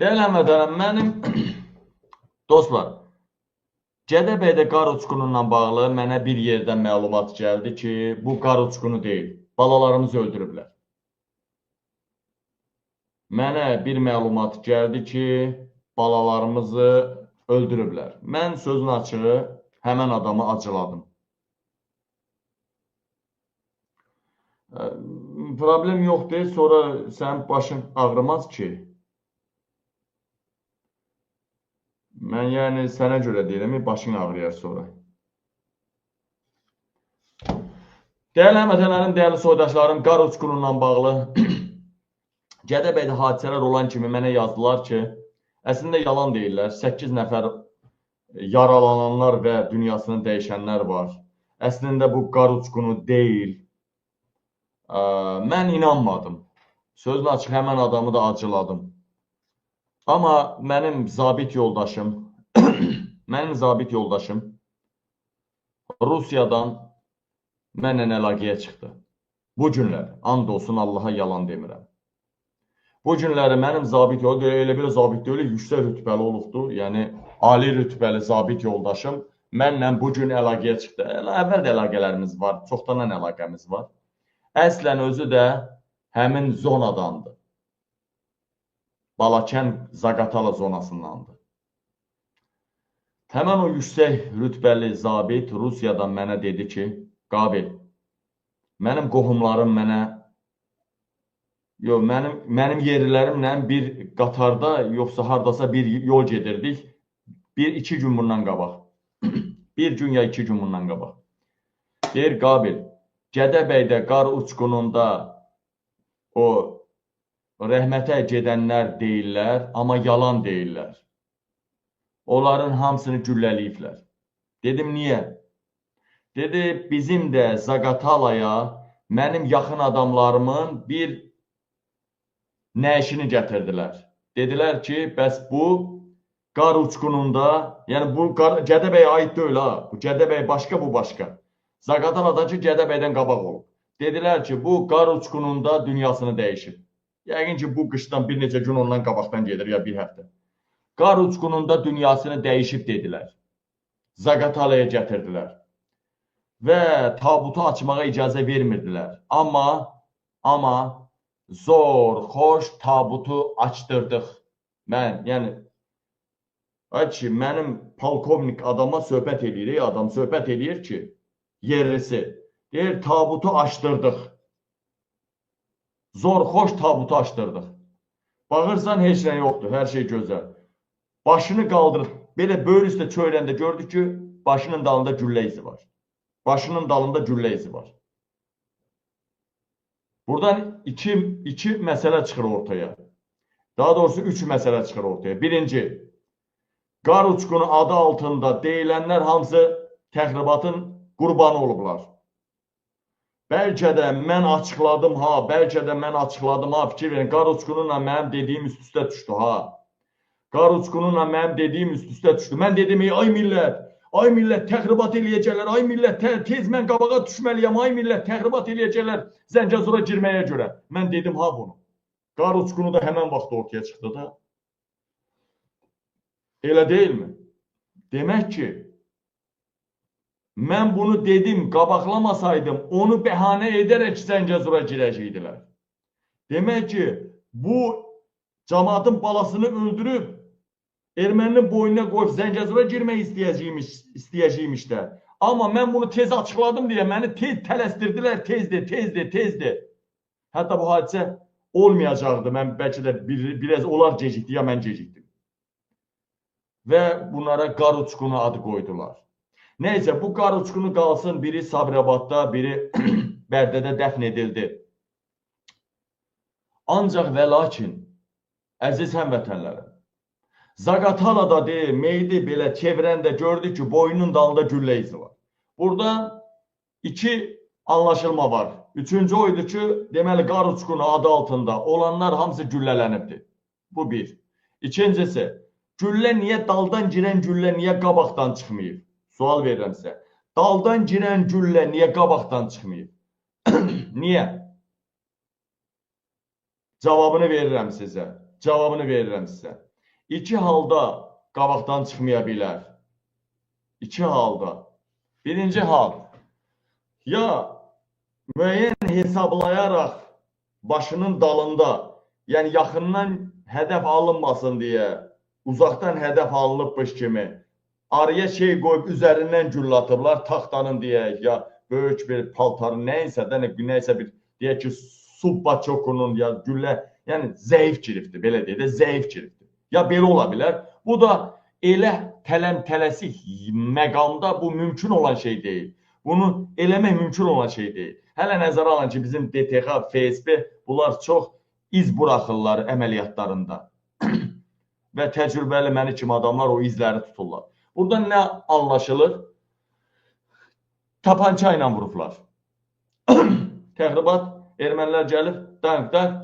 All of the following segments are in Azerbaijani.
Deyilən vətənəm, mənim dostlar, Gədəbəydə qar uçqununla bağlı mənə bir yerdən məlumat gəldi ki, bu qar uçqunu deyil, balalarımızı öldürüblər. Mənə bir məlumat gəldi ki, balalarımızı öldürüblər. Mən sözün açığı həmən adamı acıladım. Problem yoxdur, sonra sənin başın ağrımaz ki. Mən yəni sənə görə deyirəm, başın ağrıyar sonra. Dəyərli həmvətənlərim, dəyərli soydaşlarım, qar uçqununla bağlı Gədəbəydə hadisələr olan kimi mənə yazdılar ki, əslində yalan deyirlər. 8 nəfər yaralananlar və dünyasını dəyişənlər var. Əslində bu qar uçqunu deyil. Mən inanmadım. Sözün açıq həmən adamı da acıladım. Amma mənim zabit yoldaşım Rusiyadan mənlə əlaqəyə çıxdı. Bu günlər, and olsun Allaha yalan demirəm. Bu günləri mənim zabit yoldaşım, elə bir zabit deyil, yüksək rütbəli olubdur. Yəni, ali rütbəli zabit yoldaşım mənlə bu gün əlaqəyə çıxdı. Əvvəl də əlaqələrimiz var, çoxdanan əlaqəmiz var. Əslən özü də həmin zonadandır. Balakən Zaqatala zonasındandır. Həmən o yüksək rütbəli zabit Rusiyadan mənə dedi ki, Qabil, mənim qohumlarım mənim yerlilərimlə bir qatarda, yoxsa hardasa bir yol gedirdik. 1-2 gün bundan qabaq. 1 gün ya 2 gün bundan qabaq. Deyir, Qabil, Gədəbəydə qar uçqununda o rəhmətə gedənlər deyirlər, amma yalan deyirlər. Onların hamısını gülləliyiblər. Dedim, niyə? Dedi, bizim də Zaqatalaya mənim yaxın adamlarımın bir nəşini gətirdilər. Dedilər ki, bəs bu qar uçqununda, yəni bu Gədəbəyə aid deyil ha, bu Gədəbəy başqa, bu başqa. Zaqatala'dakı Gədəbəydən qabaq olub. Dedilər ki, bu qar uçqununda dünyasını dəyişib. Yəqin ki, bu qışdan bir neçə gün ondan qabaqdan gedir, ya bir həftə. Qar uçqununda dünyasını dəyişib dedilər. Zaqatala'ya gətirdilər. Və tabutu açmağa icazə vermirdilər. Amma zor, xoş tabutu açdırdıq. Mənim polkovnik adama söhbət edir, adam söhbət edir ki, yerlisi, deyir, tabutu açdırdıq. Zor, xoş tabutu açdırdıq. Bağırsan, heç nə yoxdur, hər şey gözəl. Başını qaldırıb, belə böyür üstə çöyləndə gördük ki, başının dalında güllə izi var. Başının dalında güllə izi var. Buradan iki məsələ çıxır ortaya. Daha doğrusu 3 məsələ çıxır ortaya. Birinci, qar uçqunu adı altında deyilənlər hamısı təxribatın qurbanı olublar. Bəlkə də mən açıqladım ha, fikir verin, qar uçqununla mənim dediyim üst-üstə düşdü ha. Qar uçqununla mənim dediyim üst-üstə düşdü. Mən dedim, ay millət təxribat eləyəcəklər, ay millət tez mən qabağa düşməliyəm, ay millət təxribat eləyəcəklər Zəngəzura girməyə görə. Mən dedim ha bunu. Qar uçqunu da həmən vaxt ortaya çıxdı da. Elə deyilmi? Demək ki, mən bunu dedim, qabaqlamasaydım, onu bəhanə edərək Zəngəzura girəcəkdilər. Demək ki, bu cəmaatın balasını öldürüb, erməninin boynuna qoyub Zəngəzura girmək istəyəcəymiş də. Amma mən bunu tez açıqladım deyə məni tez tələsdirdilər, tezdir. Hətta bu hadisə olmayacaqdı. Mən bəlkə də biraz onlar gecikdi, ya mən gecikdim. Və bunlara qar uçqunu adı qoydular. Neysə, bu qar uçqunu qalsın, biri Sabirabadda, biri Bərdədə dəfn edildi. Ancaq və lakin, əziz həmvətənlərim, Zaqatala'da meydi belə çevirəndə gördü ki, boynunun dalında güllə izi var. Burada 2 anlaşılma var. Üçüncü oydu ki, deməli, qar uçqunu adı altında olanlar hamısı güllələnibdir. Bu bir. İkincisi, güllə niyə daldan girən güllə niyə qabaqdan çıxmayıb? Sual verirəm sizə. Daldan girən güllə niyə qabaqdan çıxmayıb? Niyə? Cavabını verirəm sizə. İki halda qabaqdan çıxmaya bilər. İki halda. Birinci hal, ya müəyyən hesablayaraq başının dalında, yəni yaxından hədəf alınmasın deyə, uzaqdan hədəf alınıbmış kimi araya şey qoyub üzərindən güllə atıblar, taxtanın deyək, ya böyük bir paltarın nəyinsə də, nəysə bir, deyək ki, subbaçokunun ya güllə, yəni zəif giribdir, belə deyək də, zəif giribdir. Ya belə ola bilər. Bu da elə tələm-tələsik məqamda bu mümkün olan şey deyil. Bunu eləmək mümkün olan şey deyil. Hələ nəzərə alın ki, bizim DTX, FSB bunlar çox iz buraxırlar əməliyyatlarında. Və təcrübəli məni kimi adamlar o izləri tuturlar. Burada nə anlaşılır? Tapança ilə vurublar. Təxribat, ermənilər gəlib,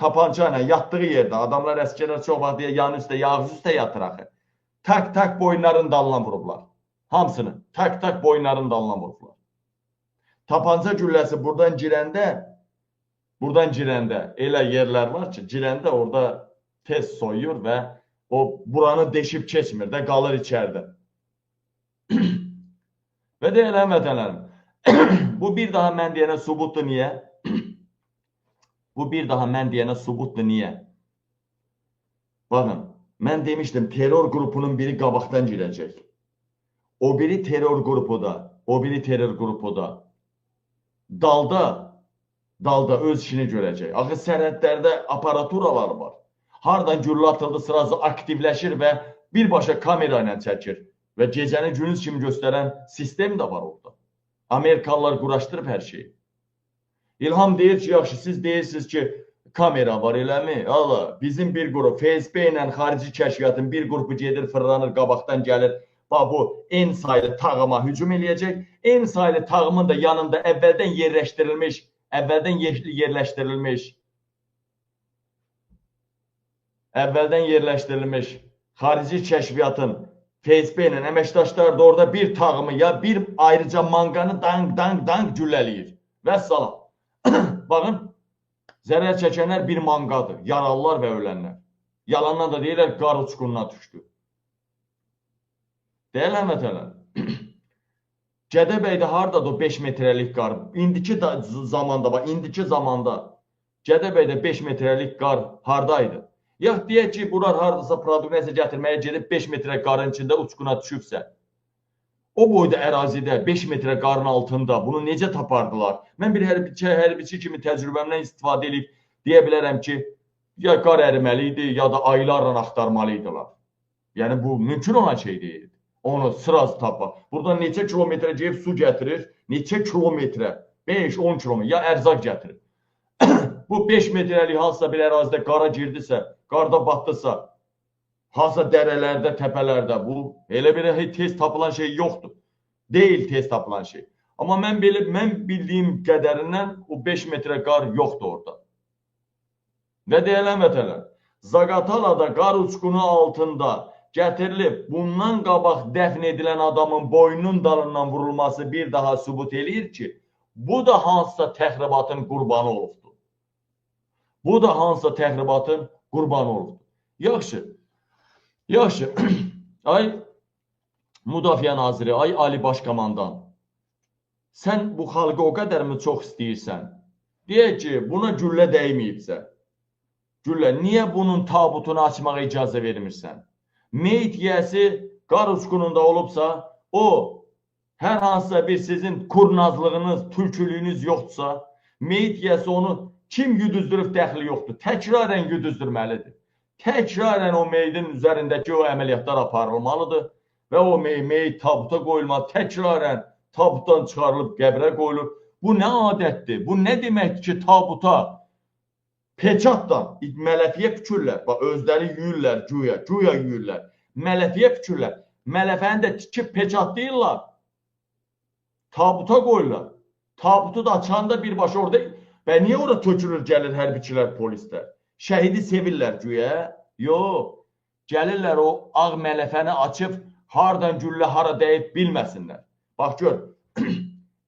tapança ilə yatdığı yerdə, adamlar əskərlər çox vaxt deyə yan üstə, yağız üstə yatır axı. Tak-tak boyunların dalına vurublar. Hamısını tak-tak boyunların dalına vurublar. Tapanca gülləsi buradan girəndə elə yerlər var ki, girəndə orada tez soyur və o buranı deşib keçmir də, qalır içəridə. Və deyilən vətənlərim, bu bir daha mən deyənə subutdur niyə? Bu bir daha mən deyənə subutdur niyə? Baxın, mən demişdim, terror qrupunun biri qabaqdan girəcək. O biri terror qrupu da dalda öz işini görəcək. Axı sərhədlərdə aparaturalar var. Hardan güllə atıldı sırası aktivləşir və birbaşa kamera ilə çəkir. Və gecəni günüz kimi göstərən sistem də var orada. Amerikalılar quraşdırıb hər şeyi. İlham deyir ki, yaxşı, siz deyirsiniz ki, kamera var, eləmi? Allah, bizim bir qrup, FSB ilə xarici kəşfiyyatın bir qrupu gedir, fırlanır, qabaqdan gəlir. Bu en sayılı tağıma hücum eləyəcək. En sayılı tağımın da yanında əvvəldən yerləşdirilmiş xarici kəşfiyyatın FSB ilə əməkdaşlar da orada bir tağımı ya bir ayrıca manqanı dang gülləliyir. Vəssalam. Baxın, zərər çəkənlər bir manqadır. Yaralılar və ölənlər. Yalandan da deyirlər, qar uçqununa düşdü. Deyilən vətənlər. Gədəbəydə hardadır o 5 metrəlik qar? İndiki zamanda Gədəbəydə 5 metrəlik qar hardaydı? Ya deyək ki, bunlar haradasa produksiya gətirməyə gedib 5 metrə qarın içində uçquna düşübsə, o boyda ərazidə 5 metrə qarın altında bunu necə tapardılar? Mən bir hərbiçi kimi təcrübəmdən istifadə edib deyə bilərəm ki, ya qar əriməli idi, ya da aylarla axtarmalıydılar. Yəni, bu mümkün olan şey deyildi. Onu sırası tapar. Buradan neçə kilometrə gəlib su gətirir, neçə kilometrə, 5-10 kilometrə, ya ərzaq gətirir. Bu 5 metrəlik hansısa bir ərazidə qara girdisə, qarda batdısa, hansısa dərələrdə, təpələrdə, bu elə bir tez tapılan şey yoxdur. Deyil tez tapılan şey. Amma mən bildiyim qədərindən o 5 metrə qar yoxdur orada. Və deyilən vətənlər, Zaqatalada qar uçqunu altında gətirilib, bundan qabaq dəfn edilən adamın boynunun dalından vurulması bir daha sübut eləyir ki, bu da hansısa təxribatın qurbanı olubdur. Bu da hansısa təxribatın qurbanı olubdur. Yaxşı. Ay Müdafiə Naziri, ay Ali Başkomandan, sən bu xalqı o qədər mi çox istəyirsən? Deyək ki, buna güllə dəyməyibsə, güllə, niyə bunun tabutunu açmağa icazə vermirsən? Meyit yiyəsi qar uçqununda olubsa, o, hər hansısa bir sizin kurnazlığınız, tülkülüyünüz yoxdursa, meyit yiyəsi onu kim güdüzdürüb dəxli yoxdur. Təkrarən güdüzdürməlidir. Təkrarən o meyitin üzərindəki o əməliyyatlar aparılmalıdır və o meyit tabuta qoyulmalı, təkrarən tabutdan çıxarılıb qəbrə qoyulur. Bu nə adətdir? Bu nə deməkdir ki, tabuta peçatdan mələfiyə pükürlər, özləri yuyurlar, güya yuyurlar, mələfiyə pükürlər, mələfəni də tikib peçatlayırlar, tabuta qoyurlar, tabutu da açanda birbaşa orada, və niyə orada tökülür, gəlir hərbiçilər, polislər, şəhidi sevirlər güya, yox, gəlirlər o ağ mələfəni açıb, hardan güllə, hara dəyib bilməsinlər. Bax gör,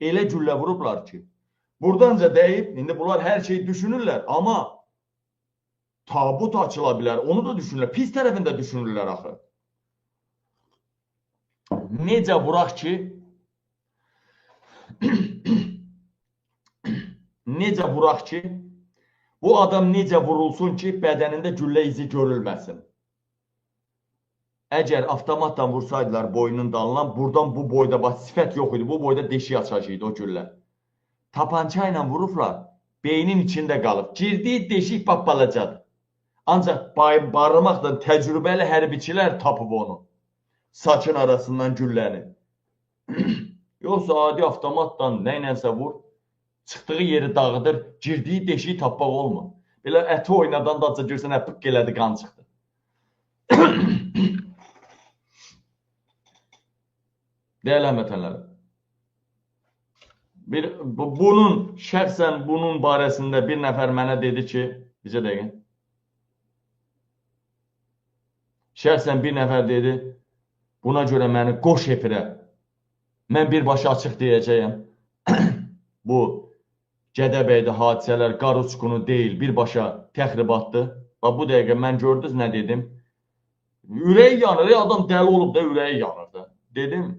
elə güllə vurublar ki, buradanca dəyib, indi bunlar hər şeyi düşünürlər, amma tabut açıla bilər. Onu da düşünürlər. Pis tərəfində düşünürlər axı. Necə vuraq ki, bu adam necə vurulsun ki, bədənində güllə izi görülməsin. Əgər avtomatla vursaydılar boynunun dalından, buradan bu boyda, bax, sifət yox idi, bu boyda deşik açacaqdı o güllə. Tapança ilə vurublar, beynin içində qalıb. Girdiyi deşik balacadır. Ancaq barmaqla təcrübəli hərbiçilər tapıb onu. Saçın arasından gülləni. Yoxsa adi avtomatla nəynənsə vur, çıxdığı yeri dağıdır, girdiyi deşiyi tapmaq olmur. Belə əti oynadan da girsən, pıqq elədi, qan çıxdı. Dəyərli həmvətənlərim, şəxsən bunun barəsində bir nəfər mənə dedi ki, bizə dəqiqə, şəxsən bir nəfər dedi, buna görə məni qoş efirə, mən birbaşa açıq deyəcəyəm, bu Gədəbəydə hadisələr qar uçqunu deyil, birbaşa təxribatdır. Və bu dəqiqə mən gördünüz nə dedim? Ürəyi yanır, adam dəli olub da ürəyi yanır da. Dedim,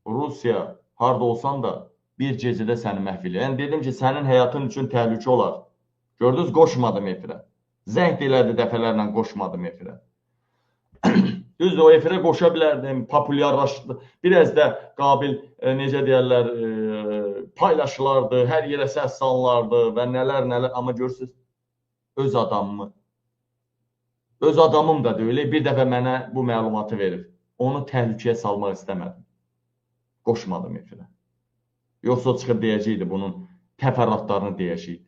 Rusiya harda olsan da bir gecədə səni məhv eləyir. Yəni dedim ki, sənin həyatın üçün təhlükə olar. Gördünüz, qoşmadım efirə. Zəng elədi dəfələrlə, qoşmadım efirə. Düzdür, o efirə qoşa bilərdim, populyarlaşdı. Biraz da qabil, necə deyərlər, paylaşılardı, hər yerə səs salınlardı və nələr. Amma görürsünüz, öz adamımı, öz adamım da deyil, bir dəfə mənə bu məlumatı verir. Onu təhlükəyə salmaq istəmədim. Qoşmadım efirə. Yoxsa çıxıb deyəcəkdi, bunun təfərrüatlarını deyəcəkdi.